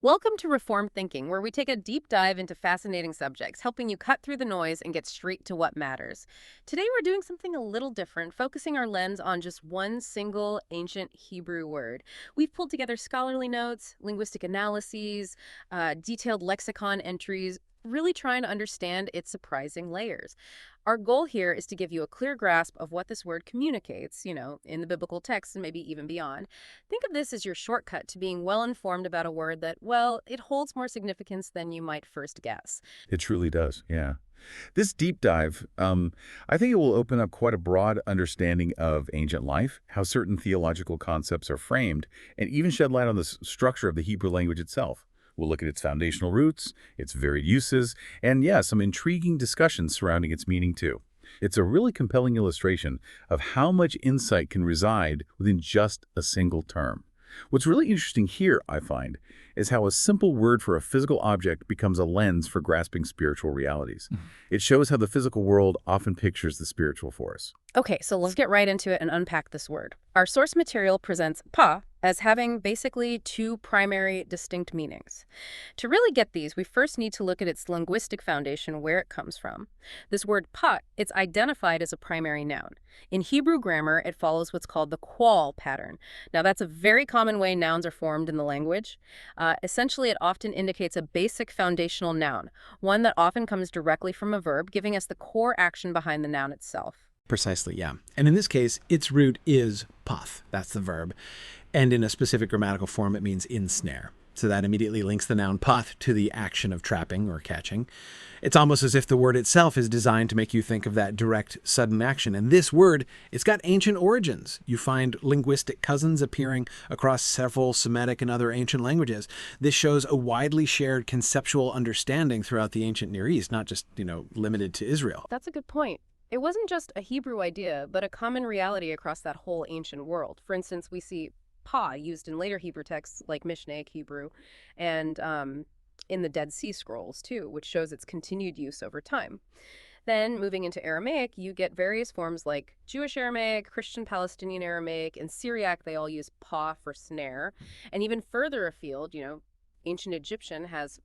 Welcome to Reformed Thinking, where we take a deep dive into fascinating subjects, helping you cut through the noise and get straight to what matters. Today, we're doing something a little different, focusing our lens on just one single ancient Hebrew word. We've pulled together scholarly notes, linguistic analyses, detailed lexicon entries, really trying to understand its surprising layers. Our goal here is to give you a clear grasp of what this word communicates, in the biblical text and maybe even beyond. Think of this as your shortcut to being well informed about a word that, well, it holds more significance than you might first guess. It truly does, yeah. This deep dive, I think it will open up quite a broad understanding of ancient life, how certain theological concepts are framed, and even shed light on the structure of the Hebrew language itself. We'll look at its foundational roots, its varied uses, and yeah, some intriguing discussions surrounding its meaning too. It's a really compelling illustration of how much insight can reside within just a single term. What's really interesting here, I find, is how a simple word for a physical object becomes a lens for grasping spiritual realities. It shows how the physical world often pictures the spiritual for us. Okay, so let's get right into it and unpack this word. Our source material presents pa as having basically two primary distinct meanings. To really get these, we first need to look at its linguistic foundation, where it comes from. This word pa, it's identified as a primary noun. In Hebrew grammar, it follows what's called the qual pattern. Now, that's a very common way nouns are formed in the language. Essentially, it often indicates a basic foundational noun, one that often comes directly from a verb, giving us the core action behind the noun itself. Precisely, yeah. And in this case, its root is path. That's the verb. And in a specific grammatical form, it means ensnare. So that immediately links the noun path to the action of trapping or catching. It's almost as if the word itself is designed to make you think of that direct, sudden action. And this word, it's got ancient origins. You find linguistic cousins appearing across several Semitic and other ancient languages. This shows a widely shared conceptual understanding throughout the ancient Near East, not just, limited to Israel. That's a good point. It wasn't just a Hebrew idea, but a common reality across that whole ancient world. For instance, we see pa used in later Hebrew texts like Mishnaic Hebrew and in the Dead Sea Scrolls, too, which shows its continued use over time. Then, moving into Aramaic, you get various forms like Jewish Aramaic, Christian Palestinian Aramaic, and Syriac. They all use pa for snare. And even further afield, ancient Egyptian has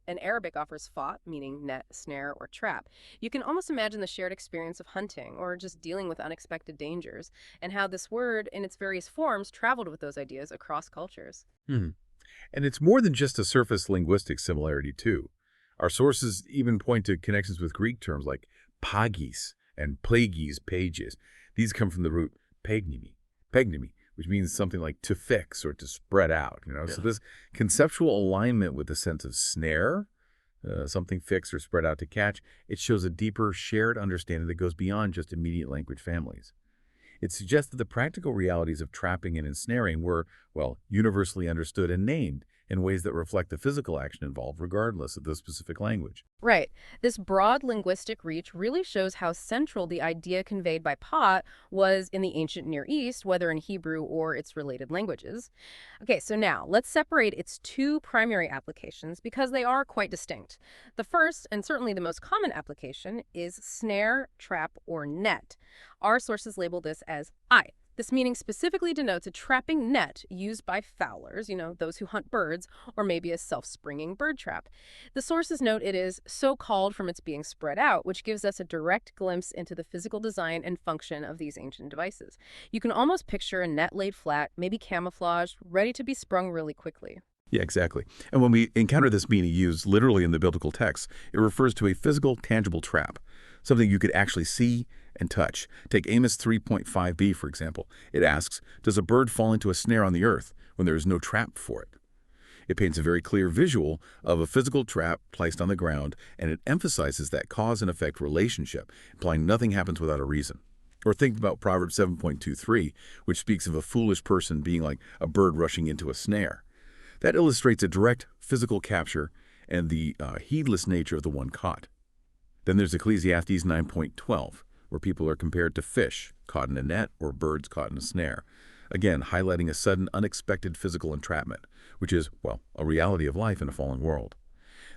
and Arabic offers fought, meaning net, snare, or trap. You can almost imagine the shared experience of hunting or just dealing with unexpected dangers, and how this word, in its various forms, traveled with those ideas across cultures. Hmm. And it's more than just a surface linguistic similarity, too. Our sources even point to connections with Greek terms like pagis and plagies, pages. These come from the root pegnimi, which means something like to fix or to spread out. Yeah. So this conceptual alignment with the sense of snare, something fixed or spread out to catch, it shows a deeper shared understanding that goes beyond just immediate language families. It suggests that the practical realities of trapping and ensnaring were, well, universally understood and named in ways that reflect the physical action involved regardless of the specific language. Right. This broad linguistic reach really shows how central the idea conveyed by Pach was in the ancient Near East, whether in Hebrew or its related languages. Okay, so now let's separate its two primary applications because they are quite distinct. The first, and certainly the most common application, is snare, trap, or net. Our sources label this as I. This meaning specifically denotes a trapping net used by fowlers, those who hunt birds, or maybe a self-springing bird trap. The sources note it is so called from its being spread out, which gives us a direct glimpse into the physical design and function of these ancient devices. You can almost picture a net laid flat, maybe camouflaged, ready to be sprung really quickly. Yeah, exactly. And when we encounter this meaning used literally in the biblical text, it refers to a physical, tangible trap, something you could actually see and touch. Take Amos 3.5b, for example. It asks, does a bird fall into a snare on the earth when there is no trap for it? It paints a very clear visual of a physical trap placed on the ground, and it emphasizes that cause and effect relationship, implying nothing happens without a reason. Or think about Proverbs 7.23, which speaks of a foolish person being like a bird rushing into a snare. That illustrates a direct physical capture and the heedless nature of the one caught. Then there's Ecclesiastes 9.12, where people are compared to fish caught in a net or birds caught in a snare, again highlighting a sudden, unexpected physical entrapment, which is, well, a reality of life in a fallen world.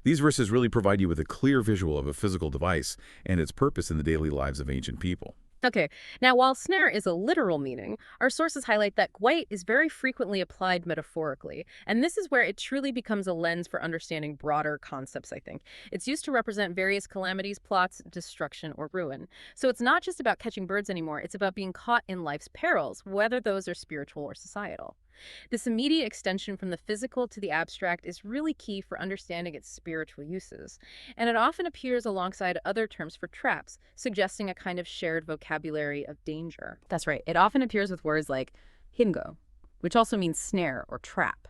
These verses really provide you with a clear visual of a physical device and its purpose in the daily lives of ancient people. Okay, now while snare is a literal meaning, our sources highlight that gwait is very frequently applied metaphorically, and this is where it truly becomes a lens for understanding broader concepts, I think. It's used to represent various calamities, plots, destruction, or ruin. So it's not just about catching birds anymore, it's about being caught in life's perils, whether those are spiritual or societal. This immediate extension from the physical to the abstract is really key for understanding its spiritual uses, and it often appears alongside other terms for traps, suggesting a kind of shared vocabulary of danger. That's right, it often appears with words like hingo, which also means snare or trap,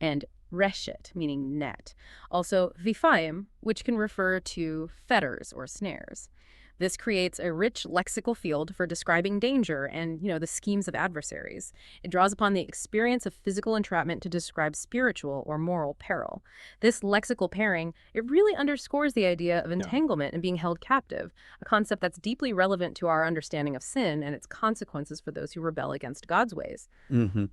and reshet, meaning net. Also, vifaim, which can refer to fetters or snares. This creates a rich lexical field for describing danger and, the schemes of adversaries. It draws upon the experience of physical entrapment to describe spiritual or moral peril. This lexical pairing, it really underscores the idea of Yeah. entanglement and being held captive, a concept that's deeply relevant to our understanding of sin and its consequences for those who rebel against God's ways. hmm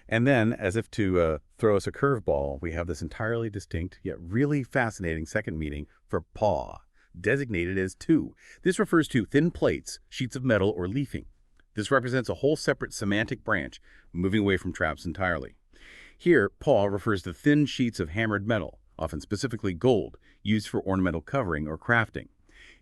And then, as if to throw us a curveball, we have this entirely distinct yet really fascinating second meaning for paw, designated as two. This refers to thin plates, sheets of metal, or leafing. This represents a whole separate semantic branch, moving away from traps entirely. Here, paw refers to thin sheets of hammered metal, often specifically gold, used for ornamental covering or crafting.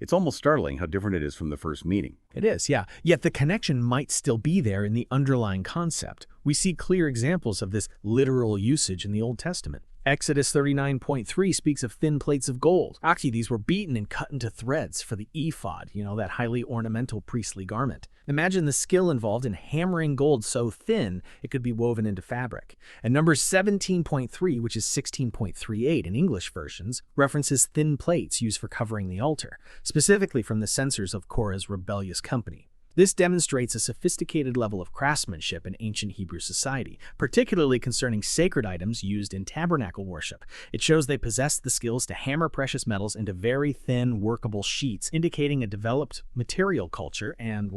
It's almost startling how different it is from the first meaning. It is, yeah. Yet the connection might still be there in the underlying concept. We see clear examples of this literal usage in the Old Testament. Exodus 39:3 speaks of thin plates of gold. Actually, these were beaten and cut into threads for the ephod, that highly ornamental priestly garment. Imagine the skill involved in hammering gold so thin it could be woven into fabric. And Numbers 17:3, which is 16.38 in English versions, references thin plates used for covering the altar, specifically from the censers of Korah's rebellious company. This demonstrates a sophisticated level of craftsmanship in ancient Hebrew society, particularly concerning sacred items used in tabernacle worship. It shows they possessed the skills to hammer precious metals into very thin, workable sheets, indicating a developed material culture and,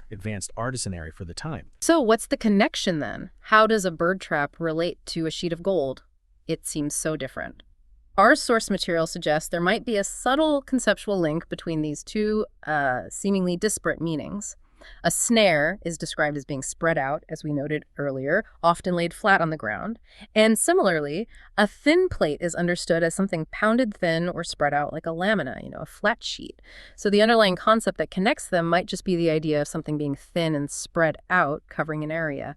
advanced artisanry for the time. So what's the connection then? How does a bird trap relate to a sheet of gold? It seems so different. Our source material suggests there might be a subtle conceptual link between these two seemingly disparate meanings. A snare is described as being spread out, as we noted earlier, often laid flat on the ground. And similarly, a thin plate is understood as something pounded thin or spread out like a lamina, a flat sheet. So the underlying concept that connects them might just be the idea of something being thin and spread out, covering an area.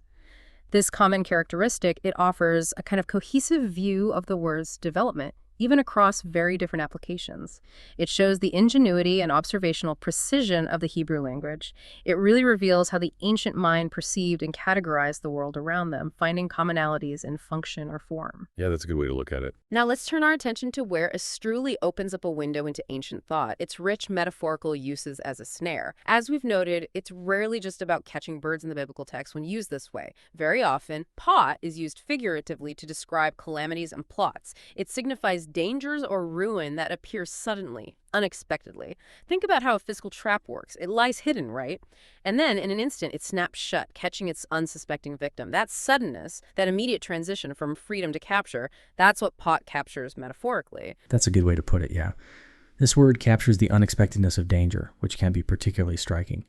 This common characteristic, it offers a kind of cohesive view of the word's development, even across very different applications. It shows the ingenuity and observational precision of the Hebrew language. It really reveals how the ancient mind perceived and categorized the world around them, finding commonalities in function or form. Yeah, that's a good way to look at it. Now let's turn our attention to where Estruli opens up a window into ancient thought, its rich metaphorical uses as a snare. As we've noted, it's rarely just about catching birds in the biblical text when used this way. Very often, pot is used figuratively to describe calamities and plots. It signifies dangers or ruin that appear suddenly, unexpectedly. Think about how a physical trap works. It lies hidden, right? And then, in an instant, it snaps shut, catching its unsuspecting victim. That suddenness, that immediate transition from freedom to capture, that's what pot captures metaphorically. That's a good way to put it, yeah. This word captures the unexpectedness of danger, which can be particularly striking.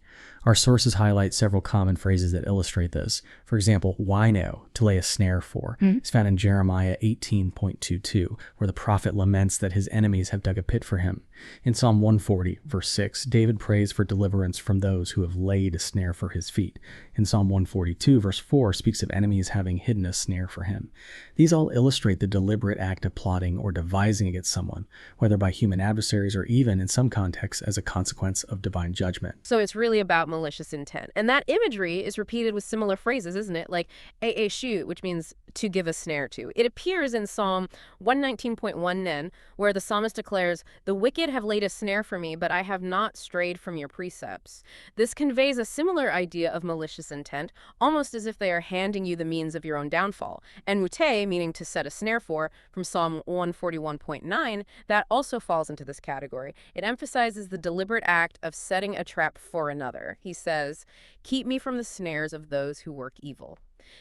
Our sources highlight several common phrases that illustrate this. For example, wino, to lay a snare for, is found in Jeremiah 18:22, where the prophet laments that his enemies have dug a pit for him. In Psalm 140, verse 6, David prays for deliverance from those who have laid a snare for his feet. In Psalm 142, verse 4, speaks of enemies having hidden a snare for him. These all illustrate the deliberate act of plotting or devising against someone, whether by human adversaries or even, in some contexts, as a consequence of divine judgment. So it's really about malicious intent. And that imagery is repeated with similar phrases, isn't it? Like a shoot, which means to give a snare to. It appears in Psalm 119.1 nen, where the psalmist declares, "The wicked have laid a snare for me, but I have not strayed from your precepts." This conveys a similar idea of malicious intent, almost as if they are handing you the means of your own downfall. And mute, meaning to set a snare for, from Psalm 141.9, that also falls into this category. It emphasizes the deliberate act of setting a trap for another. He says, "Keep me from the snares of those who work evil."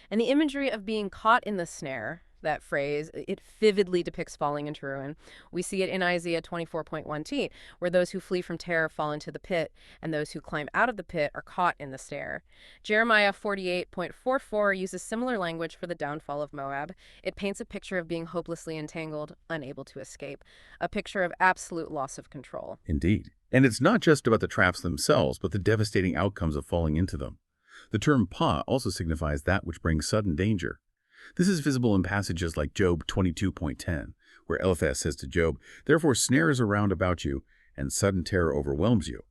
And the imagery of being caught in the snare, that phrase, it vividly depicts falling into ruin. We see it in Isaiah 24.1t, where those who flee from terror fall into the pit, and those who climb out of the pit are caught in the snare. Jeremiah 48.44 uses similar language for the downfall of Moab. It paints a picture of being hopelessly entangled, unable to escape, a picture of absolute loss of control. Indeed. And it's not just about the traps themselves, but the devastating outcomes of falling into them. The term "pa" also signifies that which brings sudden danger. This is visible in passages like Job 22.10, where Eliphaz says to Job, "Therefore snares are round about you, and sudden terror overwhelms you."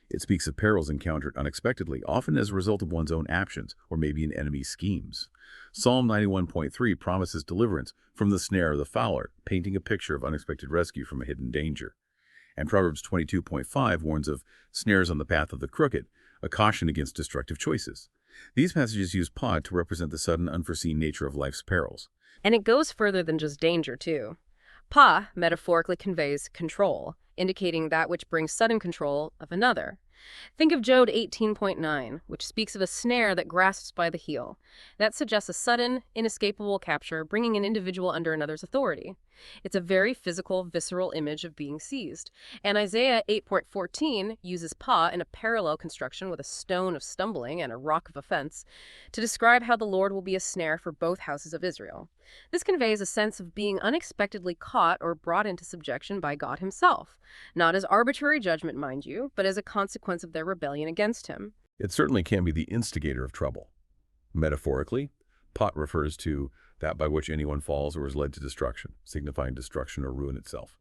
It speaks of perils encountered unexpectedly, often as a result of one's own actions or maybe an enemy's schemes. Psalm 91.3 promises deliverance from the snare of the fowler, painting a picture of unexpected rescue from a hidden danger. And Proverbs 22.5 warns of snares on the path of the crooked, a caution against destructive choices. These passages use "pa" to represent the sudden, unforeseen nature of life's perils. And it goes further than just danger, too. Pa metaphorically conveys control, indicating that which brings sudden control of another. Think of Job 18.9, which speaks of a snare that grasps by the heel. That suggests a sudden, inescapable capture, bringing an individual under another's authority. It's a very physical, visceral image of being seized. And Isaiah 8.14 uses pa in a parallel construction with a stone of stumbling and a rock of offense to describe how the Lord will be a snare for both houses of Israel. This conveys a sense of being unexpectedly caught or brought into subjection by God himself, not as arbitrary judgment, mind you, but as a consequence of their rebellion against him. It certainly can be the instigator of trouble. Metaphorically, "pot" refers to that by which anyone falls or is led to destruction, signifying destruction or ruin itself.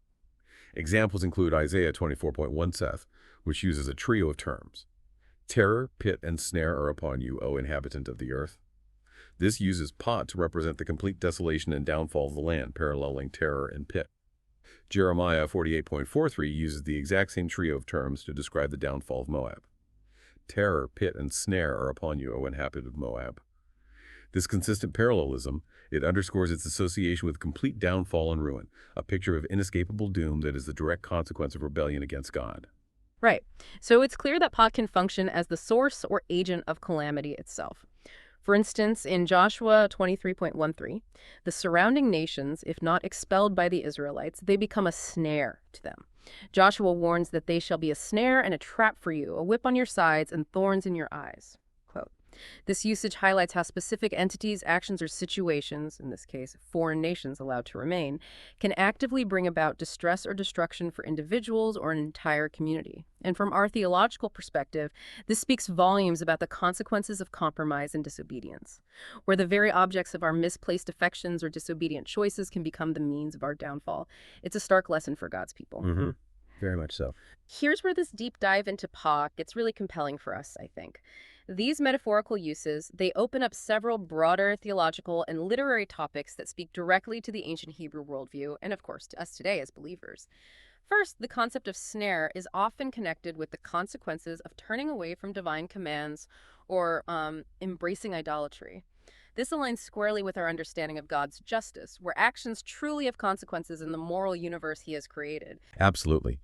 Examples include Isaiah 24.1 saith, which uses a trio of terms. "Terror, pit, and snare are upon you, O inhabitant of the earth." This uses "pot" to represent the complete desolation and downfall of the land, paralleling terror and pit. Jeremiah 48.43 uses the exact same trio of terms to describe the downfall of Moab. "Terror, pit, and snare are upon you, O inhabitant of Moab." This consistent parallelism, it underscores its association with complete downfall and ruin, a picture of inescapable doom that is the direct consequence of rebellion against God. Right. So it's clear that Pa can function as the source or agent of calamity itself. For instance, in Joshua 23.13, the surrounding nations, if not expelled by the Israelites, they become a snare to them. Joshua warns that they shall be a snare and a trap for you, a whip on your sides and thorns in your eyes. Quote. This usage highlights how specific entities, actions, or situations, in this case, foreign nations allowed to remain, can actively bring about distress or destruction for individuals or an entire community. And from our theological perspective, this speaks volumes about the consequences of compromise and disobedience, where the very objects of our misplaced affections or disobedient choices can become the means of our downfall. It's a stark lesson for God's people. Very much so. Here's where this deep dive into Pach gets really compelling for us, I think. These metaphorical uses, they open up several broader theological and literary topics that speak directly to the ancient Hebrew worldview and, of course, to us today as believers. First, the concept of snare is often connected with the consequences of turning away from divine commands or embracing idolatry. This aligns squarely with our understanding of God's justice, where actions truly have consequences in the moral universe he has created. Absolutely.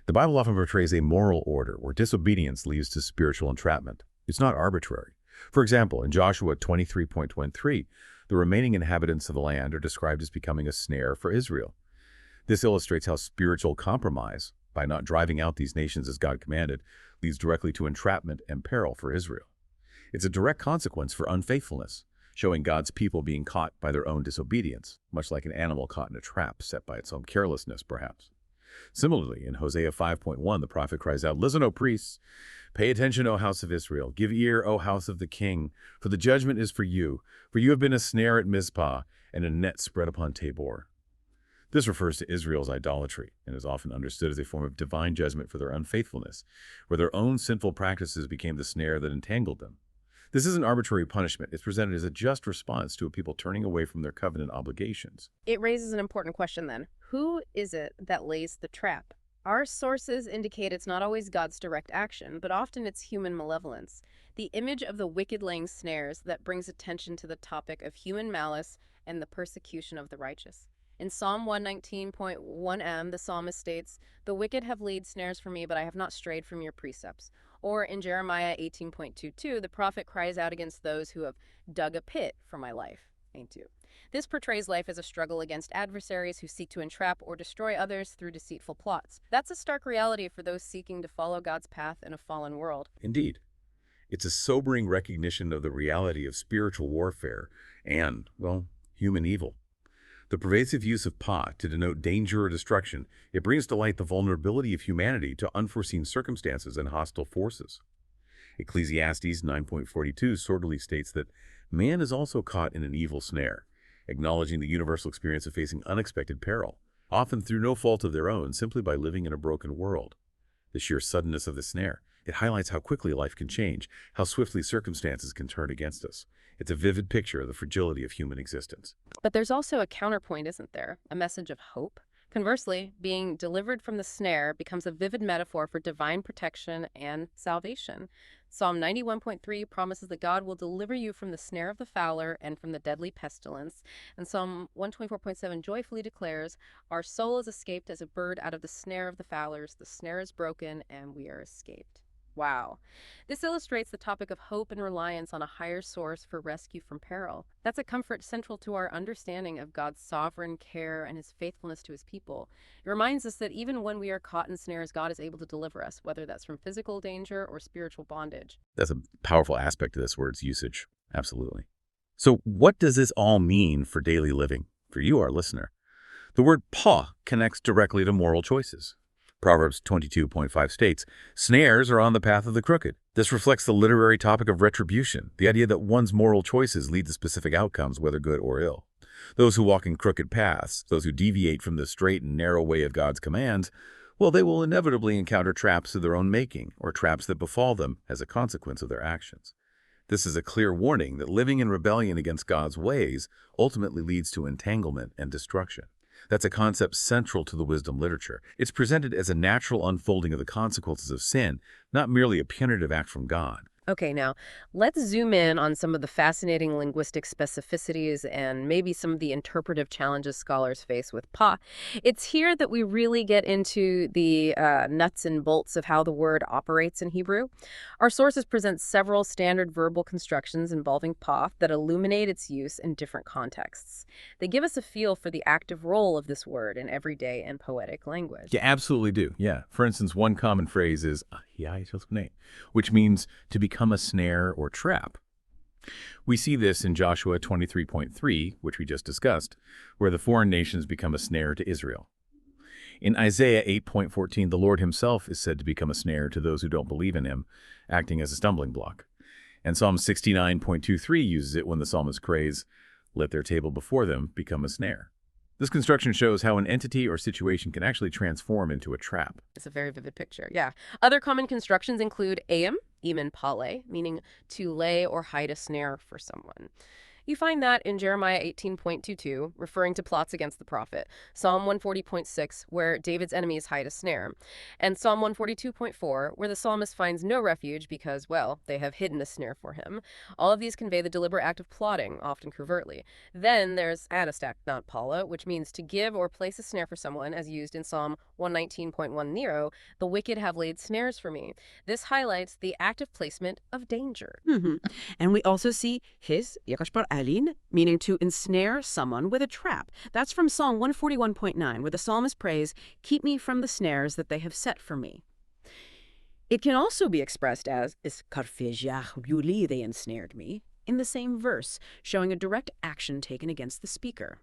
The Bible often portrays a moral order where disobedience leads to spiritual entrapment. It's not arbitrary. For example, in Joshua 23.23, the remaining inhabitants of the land are described as becoming a snare for Israel. This illustrates how spiritual compromise, by not driving out these nations as God commanded, leads directly to entrapment and peril for Israel. It's a direct consequence for unfaithfulness, showing God's people being caught by their own disobedience, much like an animal caught in a trap set by its own carelessness, perhaps. Similarly, in Hosea 5.1, the prophet cries out, "Listen, O priests, pay attention, O house of Israel. Give ear, O house of the king, for the judgment is for you have been a snare at Mizpah and a net spread upon Tabor." This refers to Israel's idolatry and is often understood as a form of divine judgment for their unfaithfulness, where their own sinful practices became the snare that entangled them. This isn't arbitrary punishment. It's presented as a just response to a people turning away from their covenant obligations. It raises an important question then. Who is it that lays the trap? Our sources indicate it's not always God's direct action, but often it's human malevolence. The image of the wicked laying snares that brings attention to the topic of human malice and the persecution of the righteous. In Psalm 119.1m, the psalmist states, "The wicked have laid snares for me, but I have not strayed from your precepts." Or in Jeremiah 18.22, the prophet cries out against those who have dug a pit for my life. Ain't too. This portrays life as a struggle against adversaries who seek to entrap or destroy others through deceitful plots. That's a stark reality for those seeking to follow God's path in a fallen world. Indeed. It's a sobering recognition of the reality of spiritual warfare and, well, human evil. The pervasive use of Pach to denote danger or destruction, it brings to light the vulnerability of humanity to unforeseen circumstances and hostile forces. Ecclesiastes 9.42 sortily states that man is also caught in an evil snare, acknowledging the universal experience of facing unexpected peril, often through no fault of their own, simply by living in a broken world. The sheer suddenness of the snare, it highlights how quickly life can change, how swiftly circumstances can turn against us. It's a vivid picture of the fragility of human existence. But there's also a counterpoint, isn't there? A message of hope. Conversely, being delivered from the snare becomes a vivid metaphor for divine protection and salvation. Psalm 91.3 promises that God will deliver you from the snare of the fowler and from the deadly pestilence. And Psalm 124.7 joyfully declares, our soul is escaped as a bird out of the snare of the fowlers. The snare is broken and we are escaped. Wow. This illustrates the topic of hope and reliance on a higher source for rescue from peril. That's a comfort central to our understanding of God's sovereign care and his faithfulness to his people. It reminds us that even when we are caught in snares, God is able to deliver us, whether that's from physical danger or spiritual bondage. That's a powerful aspect of this word's usage. Absolutely. So what does this all mean for daily living, for you, our listener? The word pach connects directly to moral choices. Proverbs 22.5 states, snares are on the path of the crooked. This reflects the literary topic of retribution, the idea that one's moral choices lead to specific outcomes, whether good or ill. Those who walk in crooked paths, those who deviate from the straight and narrow way of God's commands, well, they will inevitably encounter traps of their own making, or traps that befall them as a consequence of their actions. This is a clear warning that living in rebellion against God's ways ultimately leads to entanglement and destruction. That's a concept central to the wisdom literature. It's presented as a natural unfolding of the consequences of sin, not merely a punitive act from God. Okay, now let's zoom in on some of the fascinating linguistic specificities and maybe some of the interpretive challenges scholars face with pa. It's here that we really get into the nuts and bolts of how the word operates in Hebrew. Our sources present several standard verbal constructions involving pa that illuminate its use in different contexts. They give us a feel for the active role of this word in everyday and poetic language. You absolutely do, yeah. For instance, one common phrase is, which means to become a snare or trap. We see this in Joshua 23.3, which we just discussed, where the foreign nations become a snare to Israel. In Isaiah 8.14, the Lord himself is said to become a snare to those who don't believe in him, acting as a stumbling block. And Psalm 69.23 uses it when the psalmist prays, "Let their table before them become a snare." This construction shows how an entity or situation can actually transform into a trap. It's a very vivid picture, yeah. Other common constructions include aim, emen pale, meaning to lay or hide a snare for someone. You find that in Jeremiah 18.22, referring to plots against the prophet, Psalm 140.6, where David's enemies hide a snare, and Psalm 142.4, where the psalmist finds no refuge because, well, they have hidden a snare for him. All of these convey the deliberate act of plotting, often covertly. Then there's adastak, not pala, which means to give or place a snare for someone, as used in Psalm 119.1 Nero, the wicked have laid snares for me. This highlights the active placement of danger. And we also see his yakashbar alin, meaning to ensnare someone with a trap. That's from Psalm 141.9, where the psalmist prays, "Keep me from the snares that they have set for me." It can also be expressed as "Iskarfejah they ensnared me," in the same verse, showing a direct action taken against the speaker.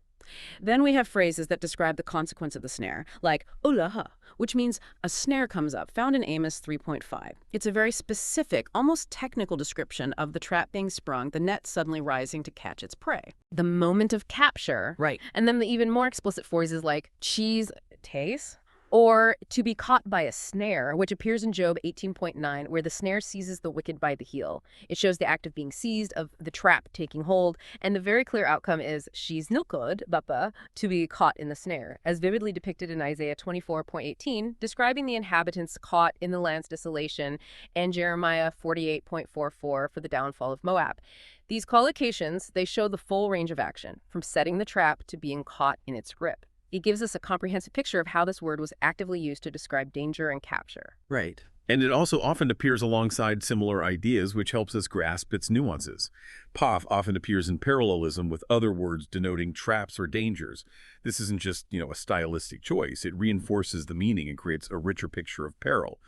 Then we have phrases that describe the consequence of the snare, like ulaha, which means a snare comes up, found in Amos 3.5. It's a very specific, almost technical description of the trap being sprung, the net suddenly rising to catch its prey. The moment of capture. Right. And then the even more explicit phrases like cheese taste, or to be caught by a snare, which appears in Job 18.9, where the snare seizes the wicked by the heel. It shows the act of being seized, of the trap taking hold, and the very clear outcome is she's nilkod, bapa, to be caught in the snare, as vividly depicted in Isaiah 24.18, describing the inhabitants caught in the land's desolation, and Jeremiah 48.44 for the downfall of Moab. These collocations, they show the full range of action, from setting the trap to being caught in its grip. It gives us a comprehensive picture of how this word was actively used to describe danger and capture. Right. And it also often appears alongside similar ideas, which helps us grasp its nuances. Pach often appears in parallelism with other words denoting traps or dangers. This isn't just, a stylistic choice. It reinforces the meaning and creates a richer picture of peril.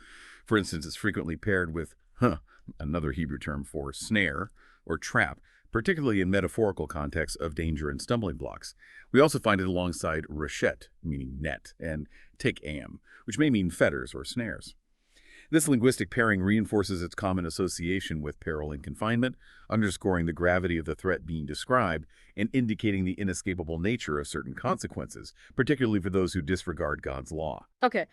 For instance, it's frequently paired with, another Hebrew term for snare or trap, particularly in metaphorical contexts of danger and stumbling blocks. We also find it alongside reshet, meaning net, and tekam, which may mean fetters or snares. This linguistic pairing reinforces its common association with peril and confinement, underscoring the gravity of the threat being described and indicating the inescapable nature of certain consequences, particularly for those who disregard God's law. Okay,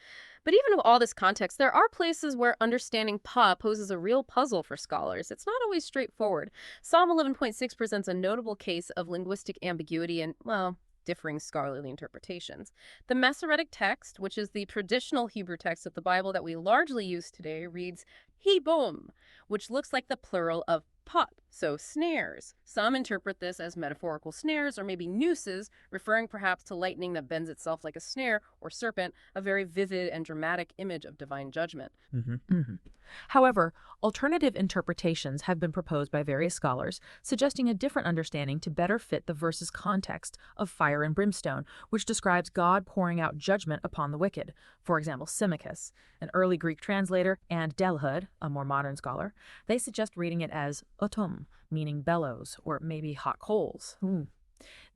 but even with all this context, there are places where understanding Pa poses a real puzzle for scholars. It's not always straightforward. Psalm 11.6 presents a notable case of linguistic ambiguity and, well, differing scholarly interpretations. The Masoretic text, which is the traditional Hebrew text of the Bible that we largely use today, reads hebom, which looks like the plural of pot, so snares. Some interpret this as metaphorical snares or maybe nooses, referring perhaps to lightning that bends itself like a snare, or serpent, a very vivid and dramatic image of divine judgment. However, alternative interpretations have been proposed by various scholars, suggesting a different understanding to better fit the verse's context of fire and brimstone, which describes God pouring out judgment upon the wicked. For example, Symmachus, an early Greek translator, and Delhud, a more modern scholar, they suggest reading it as otum, meaning bellows, or maybe hot coals.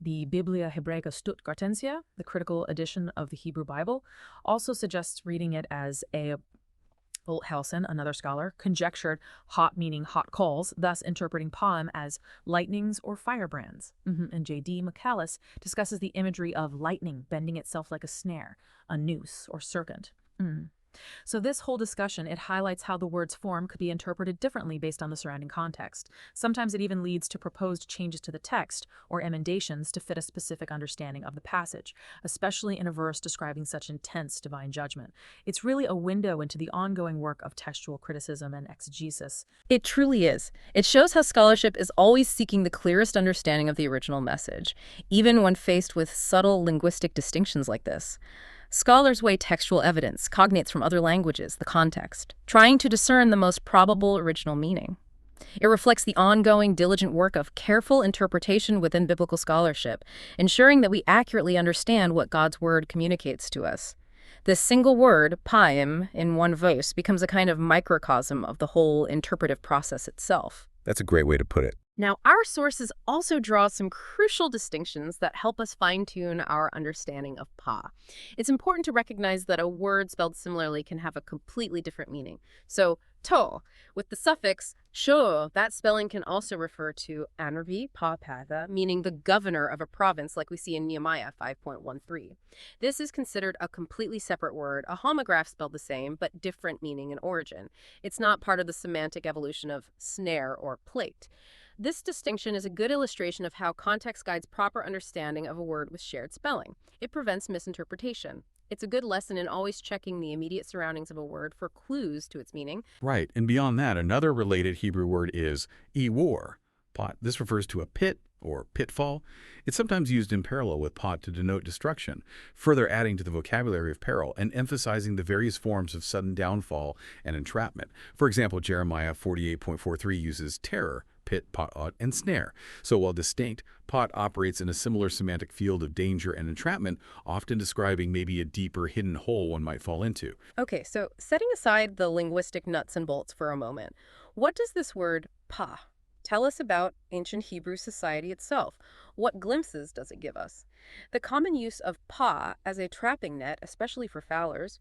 The Biblia Hebraica Stuttgartensia, the critical edition of the Hebrew Bible, also suggests reading it as a Olthelsen, another scholar, conjectured hot meaning hot coals, thus interpreting poem as lightnings or firebrands. And J.D. McCallis discusses the imagery of lightning bending itself like a snare, a noose, or serpent. So this whole discussion, it highlights how the word's form could be interpreted differently based on the surrounding context. Sometimes it even leads to proposed changes to the text or emendations to fit a specific understanding of the passage, especially in a verse describing such intense divine judgment. It's really a window into the ongoing work of textual criticism and exegesis. It truly is. It shows how scholarship is always seeking the clearest understanding of the original message, even when faced with subtle linguistic distinctions like this. Scholars weigh textual evidence, cognates from other languages, the context, trying to discern the most probable original meaning. It reflects the ongoing, diligent work of careful interpretation within biblical scholarship, ensuring that we accurately understand what God's word communicates to us. This single word, paim, in one verse becomes a kind of microcosm of the whole interpretive process itself. That's a great way to put it. Now, our sources also draw some crucial distinctions that help us fine-tune our understanding of pa. It's important to recognize that a word spelled similarly can have a completely different meaning. So, to, with the suffix sho, that spelling can also refer to anarvi pa patha, meaning the governor of a province, like we see in Nehemiah 5.13. This is considered a completely separate word, a homograph spelled the same, but different meaning and origin. It's not part of the semantic evolution of snare or plate. This distinction is a good illustration of how context guides proper understanding of a word with shared spelling. It prevents misinterpretation. It's a good lesson in always checking the immediate surroundings of a word for clues to its meaning. Right, and beyond that, another related Hebrew word is ewar, pot. This refers to a pit or pitfall. It's sometimes used in parallel with pot to denote destruction, further adding to the vocabulary of peril and emphasizing the various forms of sudden downfall and entrapment. For example, Jeremiah 48.43 uses terror, pit, pot, and snare. So while distinct, pot operates in a similar semantic field of danger and entrapment, often describing maybe a deeper hidden hole one might fall into. Okay, so setting aside the linguistic nuts and bolts for a moment, what does this word pa tell us about ancient Hebrew society itself? What glimpses does it give us? The common use of pa as a trapping net, especially for fowlers,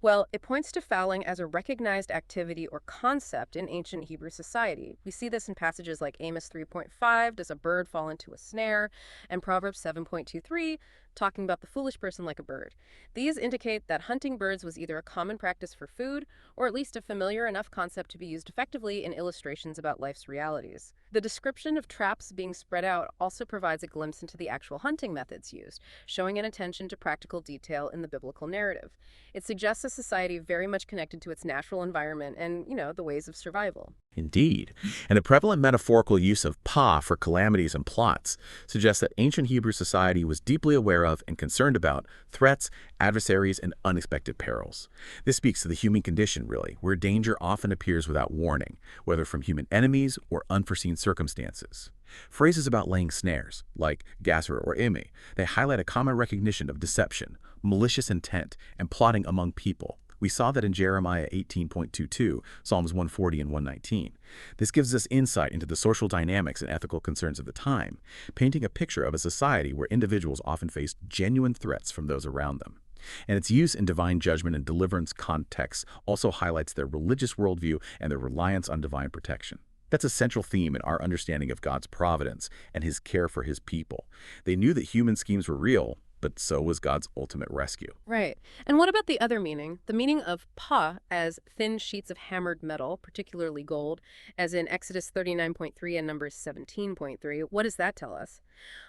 well, it points to fouling as a recognized activity or concept in ancient Hebrew society. We see this in passages like Amos 3.5, does a bird fall into a snare, and Proverbs 7.23, talking about the foolish person like a bird. These indicate that hunting birds was either a common practice for food, or at least a familiar enough concept to be used effectively in illustrations about life's realities. The description of traps being spread out also provides a glimpse into the actual hunting methods used, showing an attention to practical detail in the biblical narrative. It suggests a society very much connected to its natural environment and, the ways of survival. Indeed. And the prevalent metaphorical use of pa for calamities and plots suggests that ancient Hebrew society was deeply aware of and concerned about threats, adversaries, and unexpected perils. This speaks to the human condition, really, where danger often appears without warning, whether from human enemies or unforeseen circumstances. Phrases about laying snares, like gasser or ime, they highlight a common recognition of deception, malicious intent, and plotting among people. We saw that in Jeremiah 18.22, Psalms 140 and 119. This gives us insight into the social dynamics and ethical concerns of the time, painting a picture of a society where individuals often faced genuine threats from those around them. And its use in divine judgment and deliverance contexts also highlights their religious worldview and their reliance on divine protection. That's a central theme in our understanding of God's providence and his care for his people. They knew that human schemes were real, but so was God's ultimate rescue. Right. And what about the other meaning? The meaning of pa as thin sheets of hammered metal, particularly gold, as in Exodus 39.3 and Numbers 17.3. What does that tell us?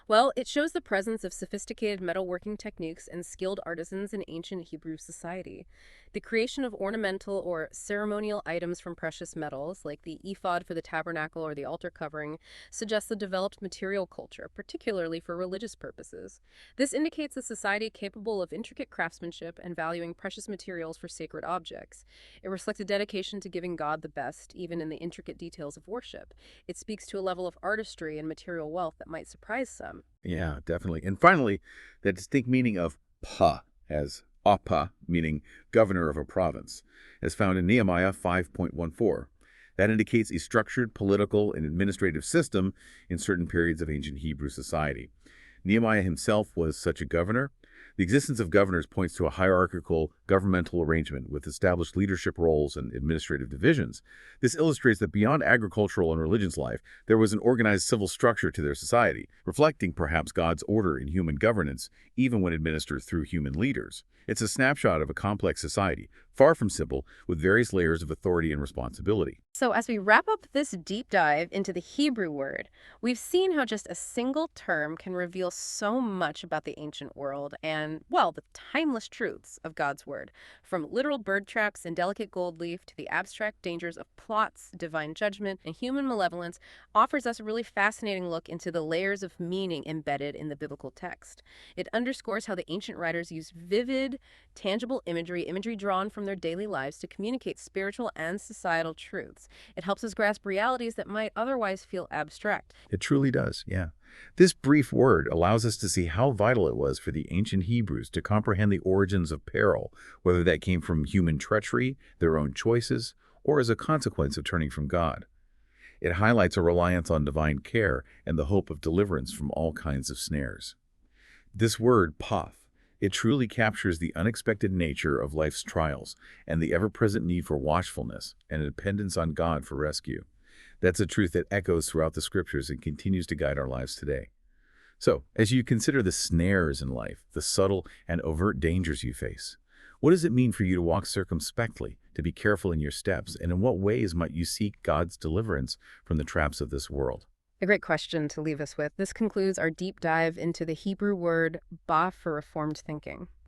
Well, it shows the presence of sophisticated metalworking techniques and skilled artisans in ancient Hebrew society. The creation of ornamental or ceremonial items from precious metals, like the ephod for the tabernacle or the altar covering, suggests a developed material culture, particularly for religious purposes. This indicates a society capable of intricate craftsmanship and valuing precious materials for sacred objects. It reflects a dedication to giving God the best, even in the intricate details of worship. It speaks to a level of artistry and material wealth that might surprise some. Yeah, definitely. And finally, the distinct meaning of pa as apa, meaning governor of a province, as found in Nehemiah 5.14. That indicates a structured political and administrative system in certain periods of ancient Hebrew society. Nehemiah himself was such a governor. The existence of governors points to a hierarchical governmental arrangement with established leadership roles and administrative divisions. This illustrates that beyond agricultural and religious life, there was an organized civil structure to their society, reflecting perhaps God's order in human governance, even when administered through human leaders. It's a snapshot of a complex society, far from simple, with various layers of authority and responsibility. So as we wrap up this deep dive into the Hebrew word, we've seen how just a single term can reveal so much about the ancient world and, well, the timeless truths of God's word. From literal bird traps and delicate gold leaf to the abstract dangers of plots, divine judgment, and human malevolence, offers us a really fascinating look into the layers of meaning embedded in the biblical text. It underscores how the ancient writers used vivid, tangible imagery drawn from their daily lives to communicate spiritual and societal truths. It helps us grasp realities that might otherwise feel abstract. It truly does, yeah. This brief word allows us to see how vital it was for the ancient Hebrews to comprehend the origins of peril, whether that came from human treachery, their own choices, or as a consequence of turning from God. It highlights a reliance on divine care and the hope of deliverance from all kinds of snares. This word, path, it truly captures the unexpected nature of life's trials and the ever-present need for watchfulness and dependence on God for rescue. That's a truth that echoes throughout the scriptures and continues to guide our lives today. So, as you consider the snares in life, the subtle and overt dangers you face, what does it mean for you to walk circumspectly, to be careful in your steps, and in what ways might you seek God's deliverance from the traps of this world? A great question to leave us with. This concludes our deep dive into the Hebrew word ba for reformed thinking.